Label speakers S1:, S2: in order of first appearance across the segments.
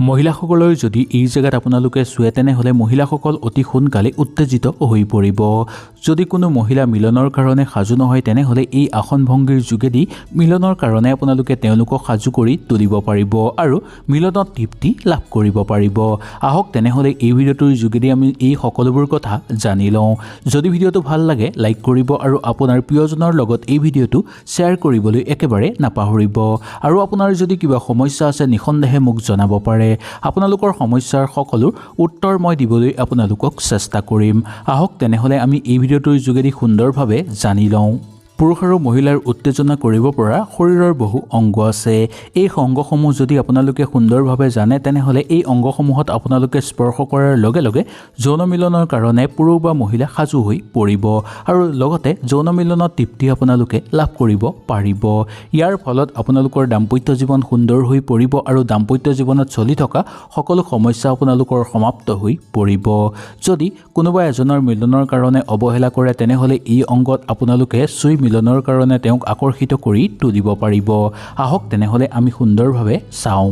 S1: মহিলাসকলৰ যদি এই জায়গাত আপোনালোকে চুৱে তেনেহলে মহিলাসকল অতি সোনকালে উত্তেজিত হৈ পৰিব। যদি কোনো মহিলা মিলনৰ কাৰণে সাজু নহয় তেনেহলে এই আসন ভংগীৰ যোগেদি মিলনৰ কাৰণে আপোনালোকে তেওঁলোকক সাজু কৰি তুলিব পাৰিব আৰু মিলনত তৃপ্তি লাভ কৰিব পাৰিব। আহক তেনেহলে এই ভিডিঅ'টোৰ যোগেদি আমি এই সকলোবোৰ কথা জানি লওঁ। যদি ভিডিঅ'টো ভাল লাগে লাইক কৰিব আৰু আপোনাৰ প্ৰিয়জনৰ লগত এই ভিডিঅ'টো শ্বেয়াৰ কৰিবলৈ একেবাৰে নাপাহৰিব। আৰু আপোনাৰ যদি কিবা সমস্যা আছে নিখন্দেহে মোক জনাব পাৰে। আপোনালোকৰ সমস্যাৰ সকলো উত্তৰ মই দিবলৈ আপোনালোকক চেষ্টা কৰিম। আহক তেনেহলে আমি এই ভিডিঅ'টোৰ যোগেদি সুন্দৰভাৱে জানি লওঁ। পুৰুষ আৰু মহিলাৰ উত্তেজনা কৰিব পৰা শৰীৰৰ বহু অংগ আছে। এই অংগসমূহ যদি আপোনালোকে সুন্দৰভাৱে জানে তেনেহলে এই অংগসমূহত আপোনালোকে স্পৰ্শ কৰাৰ লগে লগে যৌন মিলনৰ কাৰণে পুৰুষ বা মহিলা সাজু হৈ পৰিব আৰু লগতে যৌন মিলনত তৃপ্তি আপোনালোকে লাভ কৰিব পাৰিব। ইয়াৰ ফলত আপোনালোকৰ দাম্পত্য জীৱন সুন্দৰ হৈ পৰিব আৰু দাম্পত্য জীৱনত চলি থকা সকলো সমস্যা আপোনালোকৰ সমাপ্ত হৈ পৰিব। যদি কোনোবা এজনৰ মিলনৰ কাৰণে অৱহেলা কৰে তেনেহলে এই অংগত আপোনালোকে চুই মিলনৰ কাৰণে তেওঁক আকৰ্ষিত কৰি তুলিব পাৰিব। আহক তেনেহলে আমি সুন্দৰভাৱে চাওঁ।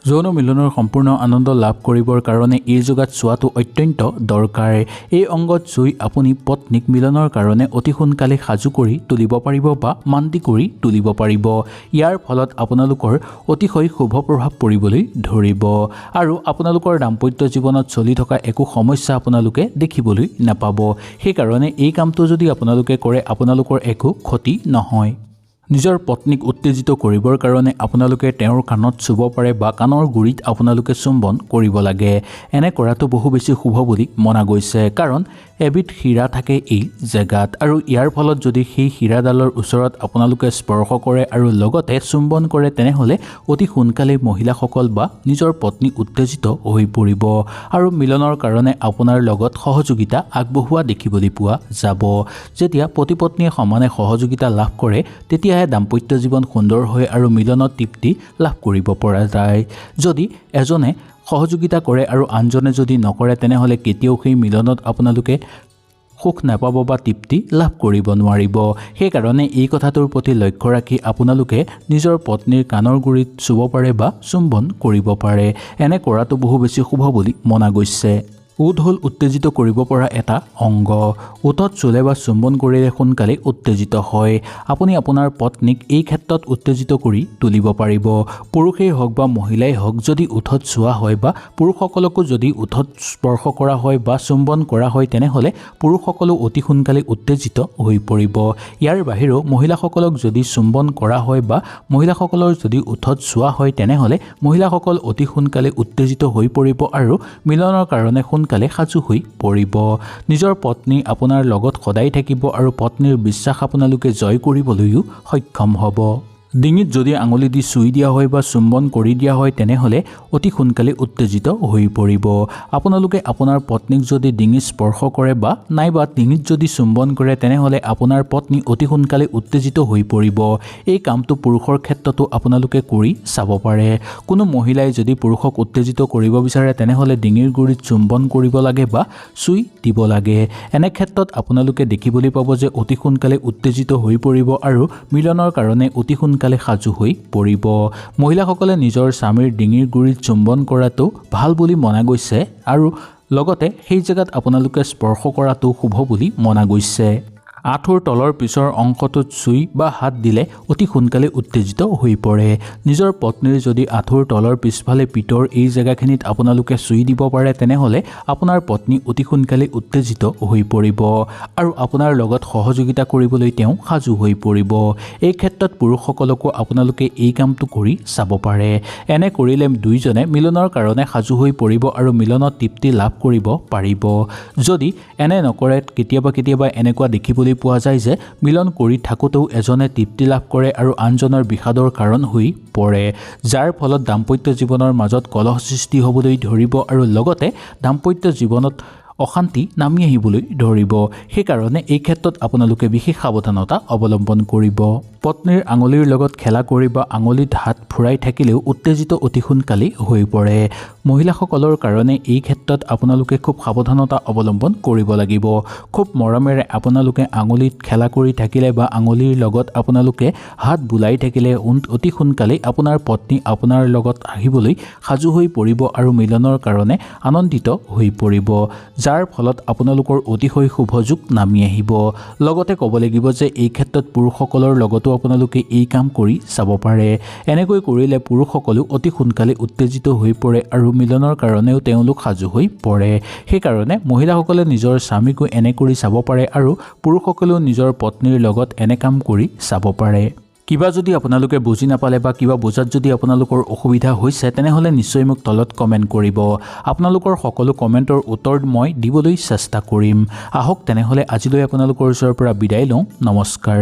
S1: যৌন মিলনৰ সম্পূৰ্ণ আনন্দ লাভ কৰিবৰ কাৰণে এই জগাত চোৱাটো অত্যন্ত দৰকাৰ। এই অংগত চুই আপুনি পত্নীক মিলনৰ কাৰণে অতি সোনকালে সাজু কৰি তুলিব পাৰিব বা মান্তি কৰি তুলিব পাৰিব। ইয়াৰ ফলত আপোনালোকৰ অতিশয় শুভ প্ৰভাৱ পৰিবলৈ ধৰিব আৰু আপোনালোকৰ দাম্পত্য জীৱনত চলি থকা একো সমস্যা আপোনালোকে দেখিবলৈ নাপাব। সেইকাৰণে এই কামটো যদি আপোনালোকে কৰে আপোনালোকৰ একো ক্ষতি নহয়। নিজৰ পত্নীক উত্তেজিত কৰিবৰ কাৰণে আপোনালোকে তেওঁৰ কাণত চুব পাৰে বা কাণৰ গুৰিত আপোনালোকে চুম্বন কৰিব লাগে। এনে কৰাটো বহু বেছি শুভ বুলি মনা গৈছে, কাৰণ এবিধ শিৰা থাকে এই জেগাত আৰু ইয়াৰ ফলত যদি সেই শিৰাডালৰ ওচৰত আপোনালোকে স্পৰ্শ কৰে আৰু লগতে চুম্বন কৰে তেনেহলে অতি সোনকালে মহিলাসকল বা নিজৰ পত্নী উত্তেজিত হৈ পৰিব আৰু মিলনৰ কাৰণে আপোনাৰ লগত সহযোগিতা আগবঢ়োৱা দেখিবলৈ পোৱা যাব। যেতিয়া পতি পত্নীয়ে সমানে সহযোগিতা লাভ কৰে তেতিয়াহে দাম্পত্য জীৱন সুন্দৰ হয় আৰু মিলনত তৃপ্তি লাভ কৰিব পৰা যায়। যদি এজনে সহযোগিতা কৰে আৰু আনজনে যদি নকৰে তেনেহলে কেতিয়াও সেই মিলনত আপোনালোকে সুখ নাপাব বা তৃপ্তি লাভ কৰিব নোৱাৰিব। সেইকাৰণে এই কথাটোৰ প্ৰতি লক্ষ্য ৰাখি আপোনালোকে নিজৰ পত্নীৰ কাণৰ গুৰিত চুব পাৰে বা চুম্বন কৰিব পাৰে। এনে কৰাটো বহু বেছি শুভ বুলি মনা গৈছে। ওঠ হ'ল উত্তেজিত কৰিব পৰা এটা অংগ। ওঠত চুলে বা চুম্বন কৰিলে সোনকালে উত্তেজিত হয়। আপুনি আপোনাৰ পত্নীক এই ক্ষেত্ৰত উত্তেজিত কৰি তুলিব পাৰিব। পুৰুষেই হওক বা মহিলাই হওক, যদি ওঠত চোৱা হয় বা পুৰুষসকলকো যদি ওঠত স্পৰ্শ কৰা হয় বা চুম্বন কৰা হয় তেনেহলে পুৰুষসকলো অতি সোনকালে উত্তেজিত হৈ পৰিব। ইয়াৰ বাহিৰেও মহিলাসকলক যদি চুম্বন কৰা হয় বা মহিলাসকলৰ যদি ওঠত চোৱা হয় তেনেহলে মহিলাসকল অতি সোনকালে উত্তেজিত হৈ পৰিব আৰু মিলনৰ কাৰণে সোনকালে সাজু হৈ পৰিব। নিজৰ পত্নী আপোনাৰ লগত সদায় থাকিব আৰু পত্নীৰ বিশ্বাস আপোনালোকে জয় কৰিবলৈও সক্ষম হ'ব। ডিঙিত যদি আঙুলি দি চুই দিয়া হয় বা চুম্বন কৰি দিয়া হয় তেনেহলে অতি সোনকালে উত্তেজিত হৈ পৰিব। আপোনালোকে আপোনাৰ পত্নীক যদি ডিঙিত স্পৰ্শ কৰে বা নাইবা ডিঙিত যদি চুম্বন কৰে তেনেহলে আপোনাৰ পত্নী অতি সোনকালে উত্তেজিত হৈ পৰিব। এই কামটো পুৰুষৰ ক্ষেত্ৰতো আপোনালোকে কৰি চাব পাৰে। কোনো মহিলাই যদি পুৰুষক উত্তেজিত কৰিব বিচাৰে তেনেহলে ডিঙিৰ গুৰিত চুম্বন কৰিব লাগে বা চুই দিব লাগে। এনে ক্ষেত্ৰত আপোনালোকে দেখিবলৈ পাব যে অতি সোনকালে উত্তেজিত হৈ পৰিব আৰু মিলনৰ কাৰণে অতি সোনকালে সাজু হৈ পৰিব। মহিলাসকলে নিজৰ স্বামীৰ ডিঙিৰ গুৰিত চুম্বন কৰাটো ভাল বুলি মনা গৈছে আৰু লগতে সেই জেগাত আপোনালোকে স্পৰ্শ কৰাটো শুভ বুলি মনা গৈছে। আঁঠুৰ তলৰ পিছৰ অংশটোত চুই বা হাত দিলে অতি সোনকালে উত্তেজিত হৈ পৰে। নিজৰ পত্নীৰ যদি আঁঠুৰ তলৰ পিছফালে পিতৰ এই জেগাখিনিত আপোনালোকে চুই দিব পাৰে তেনেহলে আপোনাৰ পত্নী অতি সোনকালে উত্তেজিত হৈ পৰিব আৰু আপোনাৰ লগত সহযোগিতা কৰিবলৈ তেওঁ সাজু হৈ পৰিব। এই ক্ষেত্ৰত পুৰুষসকলকো আপোনালোকে এই কামটো কৰি চাব পাৰে। এনে কৰিলে দুইজনে মিলনৰ কাৰণে সাজু হৈ পৰিব আৰু মিলনত তৃপ্তি লাভ কৰিব পাৰিব। যদি এনে নকৰে কেতিয়াবা এনেকুৱা দেখিবলৈ পোৱা যায় যে মিলন কৰি থাকোঁতেও এজনে তৃপ্তি লাভ কৰে আৰু আনজনৰ বিষাদৰ কাৰণ হৈ পৰে, যাৰ ফলত দাম্পত্য জীৱনৰ মাজত কলহ সৃষ্টি হ'বলৈ ধৰিব আৰু লগতে দাম্পত্য জীৱনত অশান্তি নামি আহিবলৈ ধৰিব। সেইকাৰণে এই ক্ষেত্ৰত আপোনালোকে বিশেষ সাৱধানতা অৱলম্বন কৰিব। পত্নীৰ আঙুলিৰ লগত খেলা কৰি বা আঙুলিত হাত ফুৰাই থাকিলেও উত্তেজিত অতি সোনকালেই হৈ পৰে। মহিলাসকলৰ কাৰণে এই ক্ষেত্ৰত আপোনালোকে খুব সাৱধানতা অৱলম্বন কৰিব লাগিব। খুব মৰমেৰে আপোনালোকে আঙুলিত খেলা কৰি থাকিলে বা আঙুলিৰ লগত আপোনালোকে হাত বুলাই থাকিলে অতি সোনকালেই আপোনাৰ পত্নী আপোনাৰ লগত আহিবলৈ সাজু হৈ পৰিব আৰু মিলনৰ কাৰণে আনন্দিত হৈ পৰিব, যাৰ ফলত আপোনালোকৰ অতিশয় শুভযোগ নামি আহিব। লগতে ক'ব লাগিব যে এই ক্ষেত্ৰত পুৰুষসকলৰ লগতো আপোনালোকে এই কাম কৰি চাব পাৰে। এনেকৈ কৰিলে পুৰুষসকলেও অতি সোনকালে উত্তেজিত হৈ পৰে আৰু মিলনৰ কাৰণেও তেওঁলোক সাজু হৈ পৰে। সেইকাৰণে মহিলাসকলে নিজৰ স্বামীকো এনে কৰি চাব পাৰে আৰু পুৰুষসকলেও নিজৰ পত্নীৰ লগত এনে কাম কৰি চাব পাৰে। কিবা যদি আপোনালোকে বুজি নাপালে বা কিবা বুজাত যদি আপোনালোকৰ অসুবিধা হৈছে তেনেহ'লে নিশ্চয় মোক তলত কমেণ্ট কৰিব। আপোনালোকৰ সকলো কমেণ্টৰ উত্তৰ মই দিবলৈ চেষ্টা কৰিম। আহক তেনেহ'লে আজিলৈ আপোনালোকৰ ওচৰৰ পৰা বিদায় লওঁ। নমস্কাৰ।